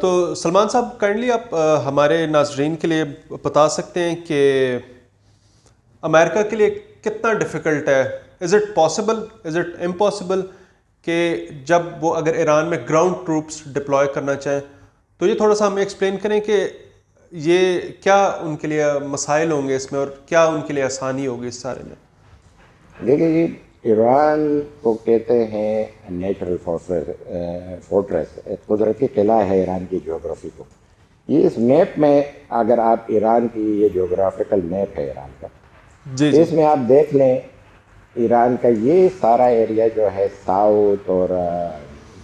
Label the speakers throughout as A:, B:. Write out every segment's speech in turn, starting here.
A: تو سلمان صاحب کائنڈلی آپ ہمارے ناظرین کے لیے بتا سکتے ہیں کہ امریکہ کے لیے کتنا ڈیفیکلٹ ہے، is it possible, is it impossible, کہ جب وہ اگر ایران میں گراؤنڈ ٹروپس ڈپلوائے کرنا چاہیں تو یہ تھوڑا سا ہمیں ایکسپلین کریں کہ یہ کیا ان کے لیے مسائل ہوں گے اس میں اور کیا ان کے لیے آسانی ہوگی اس سارے میں؟
B: دیکھیے جی، ایران کو کہتے ہیں نیچرل فورٹریس، قدرتی قلعہ ہے ایران کی جغرافی کو. یہ اس میپ میں اگر آپ ایران کی، یہ جغرافیکل میپ ہے ایران کا،
A: جی جی
B: اس میں آپ دیکھ لیں ایران کا یہ سارا ایریا جو ہے ساؤتھ اور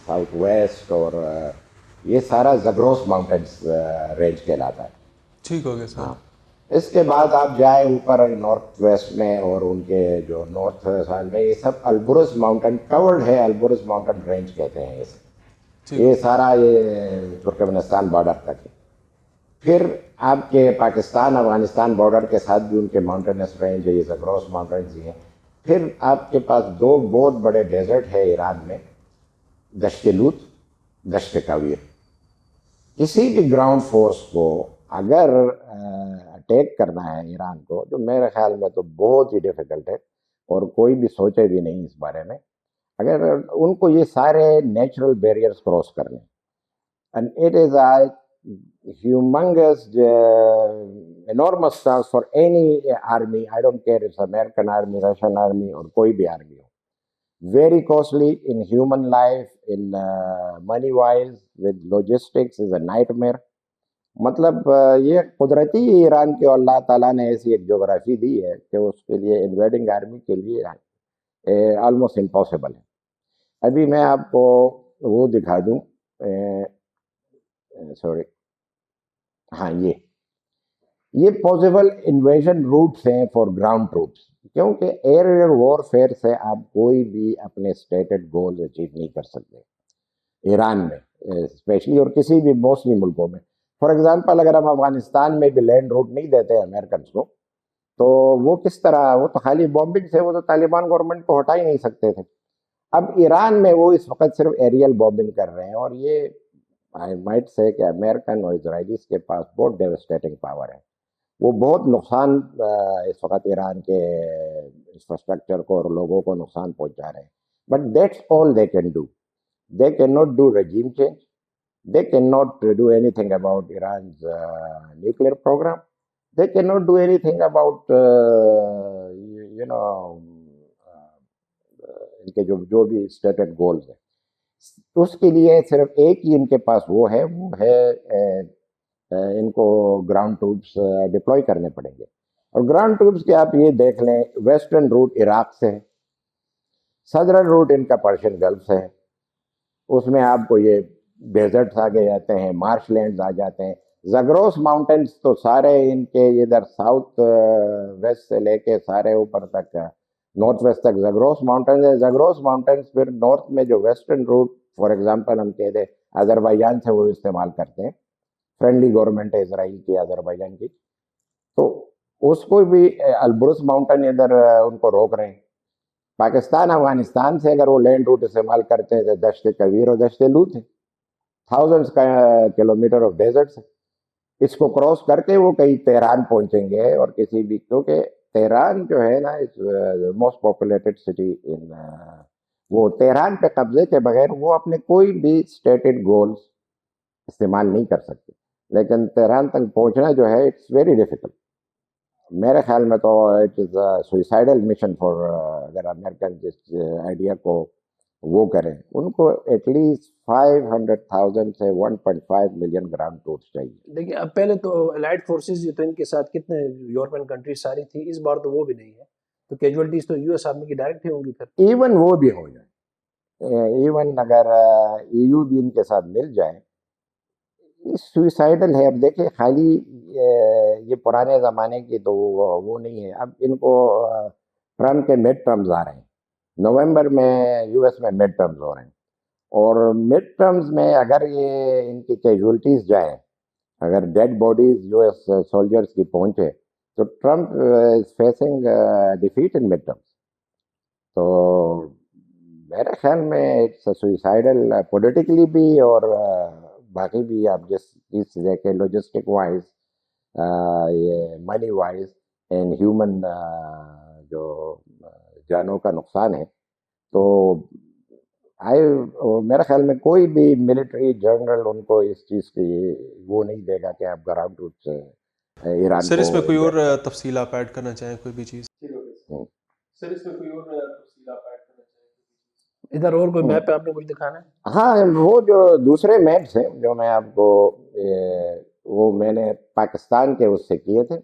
B: ساؤتھ ویسٹ اور یہ سارا زگروس ماؤنٹینس رینج کہلاتا ہے.
A: ٹھیک ہو گیا سر.
B: ہاں، اس کے بعد آپ جائیں اوپر نارتھ ویسٹ میں اور ان کے جو نارتھ سائڈ میں یہ سب البرز ماؤنٹین کورڈ ہے، البرز ماؤنٹین رینج کہتے ہیں اسے.
A: ٹھیک
B: یہ
A: ہو
B: سارا یہ ترکمانستان بارڈر تک ہے. پھر آپ کے پاکستان افغانستان بارڈر کے ساتھ بھی ان کے ماؤنٹینس رینج ہے، یہ زگروس ماؤنٹینز ہی ہیں. پھر آپ کے پاس دو بہت بڑے ڈیزرٹ ہے ایران میں، دشت لوت، دشت کاویر. کسی بھی گراؤنڈ فورس کو اگر اٹیک کرنا ہے ایران کو، جو میرے خیال میں تو بہت ہی ڈیفیکلٹ ہے اور کوئی بھی سوچے بھی نہیں اس بارے میں، اگر ان کو یہ سارے نیچرل بیریئرز کراس کرنے. And it is a humongous, enormous task for any army. I don't care if it's American army, Russian army, or کوئی بھی army who. Very costly in human life, in money-wise, with logistics is a nightmare. مطلب یہ قدرتی ایران کے اللہ تعالیٰ نے ایسی ایک جغرافی دی ہے کہ اس کے لیے انویڈنگ آرمی کے لیے آلموسٹ امپاسبل ہے. ابھی میں آپ کو وہ دکھا دوں، سوری، ہاں یہ پاسبل انویژن روٹس ہیں فار گراؤنڈ ٹروپس، کیونکہ ایئر وار فیئر سے آپ کوئی بھی اپنے اسٹیٹڈ گولز اچیو نہیں کر سکتے ایران میں اسپیشلی، اور کسی بھی موسمی ملکوں میں. فار ایگزامپل اگر ہم افغانستان میں بھی لینڈ روٹ نہیں دیتے امریکنس کو، تو وہ کس طرح، وہ تو خالی بامبنگ سے وہ تو طالبان گورنمنٹ کو ہٹا ہی نہیں سکتے تھے. اب ایران میں وہ اس وقت صرف ایریل بامبنگ کر رہے ہیں، اور یہ I might say کہ امریکن اور اسرائیلیز کے پاس بہت ڈیوسٹیٹنگ پاور ہے. وہ بہت نقصان اس وقت ایران کے انفراسٹرکچر کو اور لوگوں کو نقصان پہنچا رہے ہیں. But that's all they can do. They can not do regime change. They cannot do anything about Iran's nuclear program. They cannot do anything about ان کے جو بھی اسٹیٹڈ گولز ہیں. اس کے لیے صرف ایک ہی ان کے پاس وہ ہے ان کو گراؤنڈ ٹروپس ڈپلوائے کرنے پڑیں گے. اور گراؤنڈ ٹروپس کے آپ یہ دیکھ لیں، ویسٹرن روٹ عراق سے ہے، سدرن روٹ ان کا پرشین گلف سے ہے. اس میں آپ کو یہ ڈیزرٹس آگے جاتے ہیں، مارش لینڈز آ جاتے ہیں. زگروس ماؤنٹینس تو سارے ان کے ادھر ساؤتھ ویسٹ سے لے کے سارے اوپر تک نارتھ ویسٹ تک زگروس ماؤنٹینز ہے. زگروس ماؤنٹینز پھر نارتھ میں جو ویسٹرن روٹ، فار ایگزامپل ہم کہہ دیں آذربائیجان سے وہ استعمال کرتے ہیں، فرینڈلی گورنمنٹ ہے اسرائیل کی آذربائیجان کی، تو اس کو بھی البرز ماؤنٹین ادھر ان کو روک رہے ہیں. پاکستان افغانستان سے اگر وہ لینڈ روٹ استعمال کرتے ہیں تو دشت کویر اور دشت لوت ہے، تھاؤزنڈس کا کلومیٹر آف ڈیزرٹس ہے. اس کو کراس کر کے وہ کہیں تہران پہنچیں گے، اور کسی بھی، کیونکہ تہران جو ہے نا موسٹ پاپولیٹڈ سٹی ان، وہ تہران پہ قبضے کے بغیر وہ اپنے کوئی بھی اسٹیٹڈ گولز استعمال نہیں کر سکتے. لیکن تہران تک پہنچنا جو ہے اٹس ویری ڈیفیکلٹ. میرے خیال میں تو it is suicidal mission for, اگر امریکن جس آئیڈیا کو وہ کریں، ان کو ایٹ لیسٹ 500,000 سے 1.5 ملین گراؤنڈ ٹروپس چاہیے.
C: دیکھیے اب پہلے تو الائڈ فورسز جو تو ان کے ساتھ کتنے یورپین کنٹریز ساری تھی، اس بار تو وہ بھی نہیں ہے، تو کیجوالٹیز تو یو ایس آرمی کی ڈائریکٹ ہی ہوں گی. پھر
B: ایون وہ بھی ہو جائے، ایون اگر ای یو بھی ان کے ساتھ مل جائے، سوئسائڈل ہے. اب دیکھیں خالی یہ پرانے زمانے کی تو وہ نہیں ہے. اب ان کو ٹرمپ کے مڈ ٹرمز آ رہے ہیں، نومبر میں یو ایس میں مڈ ٹرمز ہو رہے ہیں، اور مڈ ٹرمز میں اگر یہ ان کی کیجوالٹیز جائیں، اگر dead bodies U S soldiers کی پہنچے، تو Trump is facing defeat in midterms. تو میرے خیال میں اٹس سوئسائڈل پولیٹیکلی بھی اور باقی بھی آپ جس چیز سے دیکھیں لاجسٹک وائز، یہ منی وائز اینڈ ہیومن جو جانوں کا نقصان ہے، تو میرے خیال میں کوئی بھی ملٹری جنرل ان کو اس چیز کی وہ نہیں دے گا کہ آپ گراؤنڈ روٹ سے ایران
A: سر اس میں کوئی اور
B: کو
A: تفصیل آپ ایڈ کرنا چاہیں، کوئی بھی چیز؟ سر اس میں کوئی اور تفصیل آپ ایڈ کرنا چاہیں؟
C: ادھر اور کوئی میپ پہ آپ نے کچھ دکھانا ہے؟
B: ہاں، وہ جو دوسرے میپس ہیں جو میں آپ کو وہ میں نے پاکستان کے اس سے کیے تھے،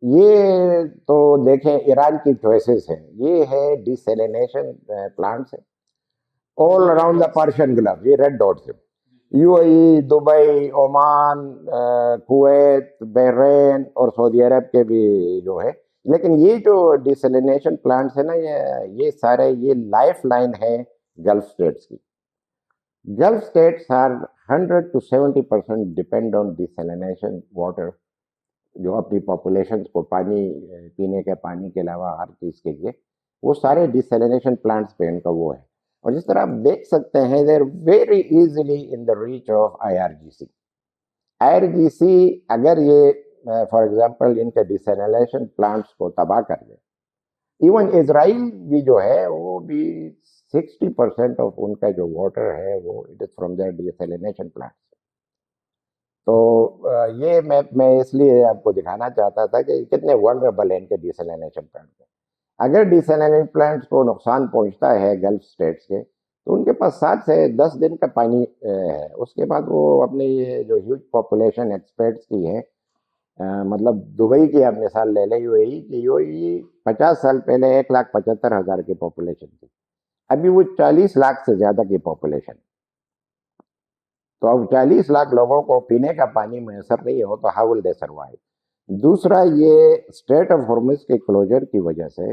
B: یہ تو دیکھیں ایران کی چوائسیز ہیں، یہ ہے ڈیسیلینیشن پلانٹس ہیں all around the Persian golf, یہ ریڈ ڈاٹس ہیں، you a E, Dubai, Oman, Kuwait, Bahrain اور سعودی عرب کے بھی جو ہے، لیکن یہ جو ڈیسیلینیشن پلانٹس ہیں نا، یہ سارے یہ لائف لائن ہے گلف اسٹیٹس کی. Gulf states are 100 to 70% depend on desalination water, جو اپنی پاپولیشن کو پانی، پینے کے پانی کے علاوہ ہر چیز کے لیے وہ سارے ڈیسیلینیشن پلانٹس پہ ان کا وہ ہے. اور جس طرح آپ دیکھ سکتے ہیں they are very easily in the reach of IRGC. IRGC اگر یہ فار ایگزامپل ان کے ڈیسیلینیشن پلانٹس کو تباہ کر دے، ایون اسرائیل بھی جو ہے وہ بھی 60% آف ان کا جو واٹر ہے وہ it is from their desalination plants. تو یہ میں اس لیے آپ کو دکھانا چاہتا تھا کہ کتنے ولنریبل ہیں ان کے ڈیسیلینیشن پلانٹ. اگر ڈیسیلینیشن پلانٹس کو نقصان پہنچتا ہے گلف اسٹیٹس کے، تو ان کے پاس 7 سے 10 دن کا پانی ہے، اس کے بعد وہ اپنی یہ جو ہیوج پاپولیشن ایکسپیکٹس کی ہے، مطلب دبئی کی آپ مثال لے لیں، یو اے ای 50 سال پہلے 1,75,000 کی پاپولیشن تھی، ابھی وہ 40 لاکھ سے زیادہ کی پاپولیشن. تو اب 40 لاکھ لوگوں کو پینے کا پانی میسر نہیں ہو تو ہاؤ ول دے سروائیو. دوسرا، یہ اسٹریٹ آف ہارمز کے کلوجر کی وجہ سے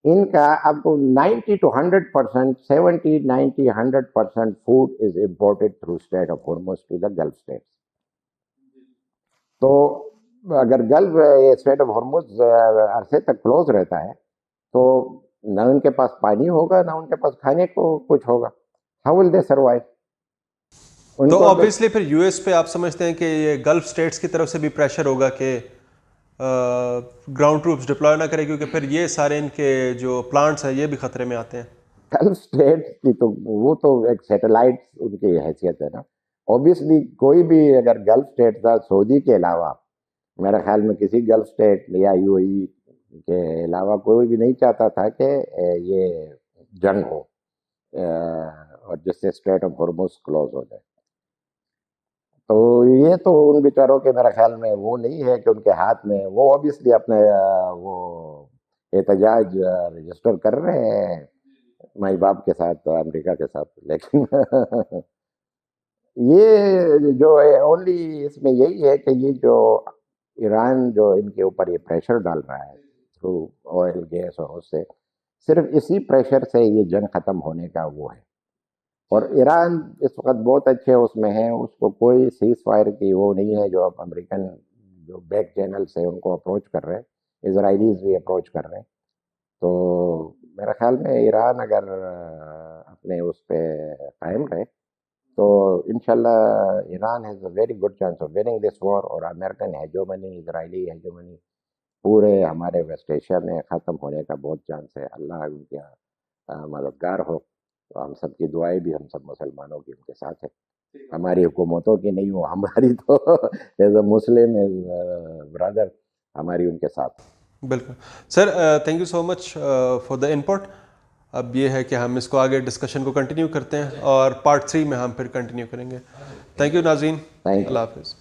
B: ان کا آپ کو 90 to 100%، 70، 90، 100% food is imported through Strait of Hormuz to the Gulf states. تو اگر گلف اسٹریٹ آف ہارمز عرصے تک کلوز رہتا ہے تو نہ ان کے پاس پانی ہوگا، نہ ان کے پاس کھانے کو کچھ ہوگا. How will they survive?
A: تو آبویسلی پھر یو ایس پہ آپ سمجھتے ہیں کہ یہ گلف اسٹیٹس کی طرف سے بھی پریشر ہوگا کہ گراؤنڈ ٹروپس ڈپلوائے نہ کرے، کیونکہ پھر یہ سارے ان کے جو پلانٹس ہیں یہ بھی خطرے میں آتے ہیں.
B: گلف اسٹیٹس کی تو وہ تو ایک سیٹلائٹ ان کی حیثیت ہے نا. اوبیسلی کوئی بھی اگر گلف اسٹیٹ تھا سعودی کے علاوہ، میرے خیال میں کسی گلف اسٹیٹ یا یو اے ای کے علاوہ کوئی بھی نہیں چاہتا تھا کہ یہ جنگ ہو اور جس سے اسٹریٹ آف ہارمز کلوز ہو جائے. تو یہ تو ان بیچاروں کے میرے خیال میں وہ نہیں ہے کہ ان کے ہاتھ میں، وہ اوبیسلی اپنے وہ احتجاج رجسٹر کر رہے ہیں مائی باپ کے ساتھ، امریکہ کے ساتھ، لیکن یہ جو اونلی اس میں یہی ہے کہ یہ جو ایران جو ان کے اوپر یہ پریشر ڈال رہا ہے تھرو آئل، گیس، اور اس سے صرف اسی پریشر سے یہ جنگ ختم ہونے کا وہ ہے. اور ایران اس وقت بہت اچھے اس میں ہے، اس کو کوئی سیز فائر کی وہ نہیں ہے. جو اب امریکن جو بیک چینل سے ان کو اپروچ کر رہے ہیں، اسرائیلیز بھی اپروچ کر رہے ہیں. تو میرے خیال میں ایران اگر اپنے اس پہ قائم رہے تو انشاءاللہ Iran has a very good chance of winning this war. اور امریکن ہیجومنی، اسرائیلی ہیجومنی پورے ہمارے ویسٹ ایشیا میں ختم ہونے کا بہت چانس ہے. اللہ ان کا مددگار ہو. تو ہم سب کی دعائیں بھی ہم سب مسلمانوں کی ان کے ساتھ ہے، ہماری حکومتوں کی نہیں ہو، ہماری تو ایز اے مسلم، ایز برادر ہماری ان کے ساتھ.
A: بالکل sir, thank you so much for the input. اب یہ ہے کہ ہم اس کو آگے ڈسکشن کو کنٹینیو کرتے ہیں اور پارٹ 3 میں ہم پھر کنٹینیو کریں گے. تھینک یو ناظرین، اللہ حافظ.